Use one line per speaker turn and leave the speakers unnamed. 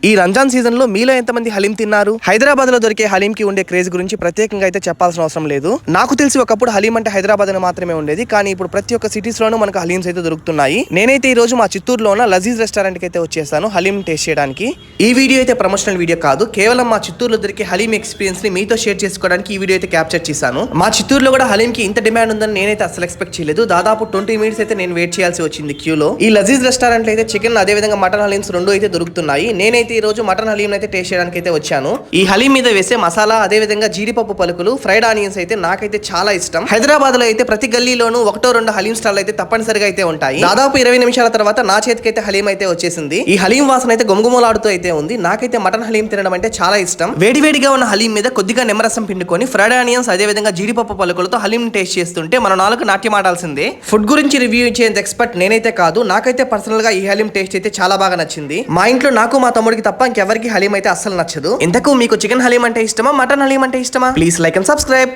ఈ రంజాన్ సీజన్ లో మీలో ఎంతమంది హలీం తిన్నారు? హైదరాబాద్ లో దొరికే హలీం కి ఉండే క్రేజ్ గురించి ప్రత్యేకంగా అయితే చెప్పాల్సిన అవసరం లేదు. నాకు తెలిసి ఒకప్పుడు హలీం అంటే హైదరాబాద్ అని మాత్రమే ఉండేది, కానీ ఇప్పుడు ప్రతి ఒక్క సిటీస్ లోనూ మనకు హలీమ్స్ అయితే దొరుకుతున్నాయి. నేనైతే ఈ రోజు మా చిత్తూరులో ఉన్న లజీజ్ రెస్టారెంట్ కి అయితే వచ్చేసాను హలీం టేస్ట్ చేయడానికి. ఈ వీడియో అయితే ప్రమోషనల్ వీడియో కాదు, కేవలం మా చిత్తూరులో దొరికే హలీం ఎక్స్పీరియన్స్ ని మీతో షేర్ చేసుకోవడానికి ఈ వీడియో అయితే క్యాప్చర్ చేశాను. మా చిత్తూరులో కూడా హలీం కి ఇంత డిమాండ్ ఉందని నేనైతే అసలు ఎక్స్పెక్ట్ చేయలేదు. దాదాపు 20 మినిట్స్ అయితే నేను వెయిట్ చేయాల్సి వచ్చింది క్యూలో. ఈ లజీజ్ రెస్టారెంట్ లో అయితే చికెన్ అదే విధంగా మటన్ హలీమ్స్ రెండు అయితే దొరుకుతున్నాయి. నేనైతే ఈ రోజు మటన్ హలీం అయితే టేస్ట్ చేయడానికి అయితే వచ్చాను. ఈ హలీం మీద వేసే మసాలా అదే విధంగా జీడిపప్పు పలుకులు, ఫ్రైడ్ ఆనియన్స్ అయితే నాకైతే చాలా ఇష్టం. హైదరాబాద్ లో అయితే ప్రతి గల్లీలోనూ ఒకటో రెండు హలీం స్టాల్ అయితే తప్పనిసరిగా అయితే ఉంటాయి. దాదాపు 20 నిమిషాల తర్వాత నా చేతికి అయితే హలీం అయితే వచ్చేసింది. ఈ హలీం వాసన అయితే గుమగుమలాడుతూ అయితే ఉంది. నాకైతే మటన్ హలీం తినడం అంటే చాలా ఇష్టం. వేడివేడిగా ఉన్న హలీం మీద కొద్దిగా నిమ్మరసం పిండుకొని ఫ్రైడ్ ఆనియన్స్ అదే విధంగా జీడిపప్పు పలుకులతో హలీం టేస్ట్ చేస్తుంటే మన నాలుగు నాట్యం ఆడాల్సిందే. ఫుడ్ గురించి రివ్యూ ఇచ్చేంత ఎక్స్పర్ట్ నేనైతే కాదు. నాకైతే పర్సనల్ గా ఈ హలీం టేస్ట్ అయితే చాలా బాగా నచ్చింది. మా ఇంట్లో నాకు మా తమ్ముడికి తప్ప ఇంకెవరికి హలీం అయితే అస్సలు నచ్చదు. ఇంతకు మీకు చికెన్ హలీం అంటే ఇష్టమా, మటన్ హలీం అంటే ఇష్టమా? Please like and subscribe.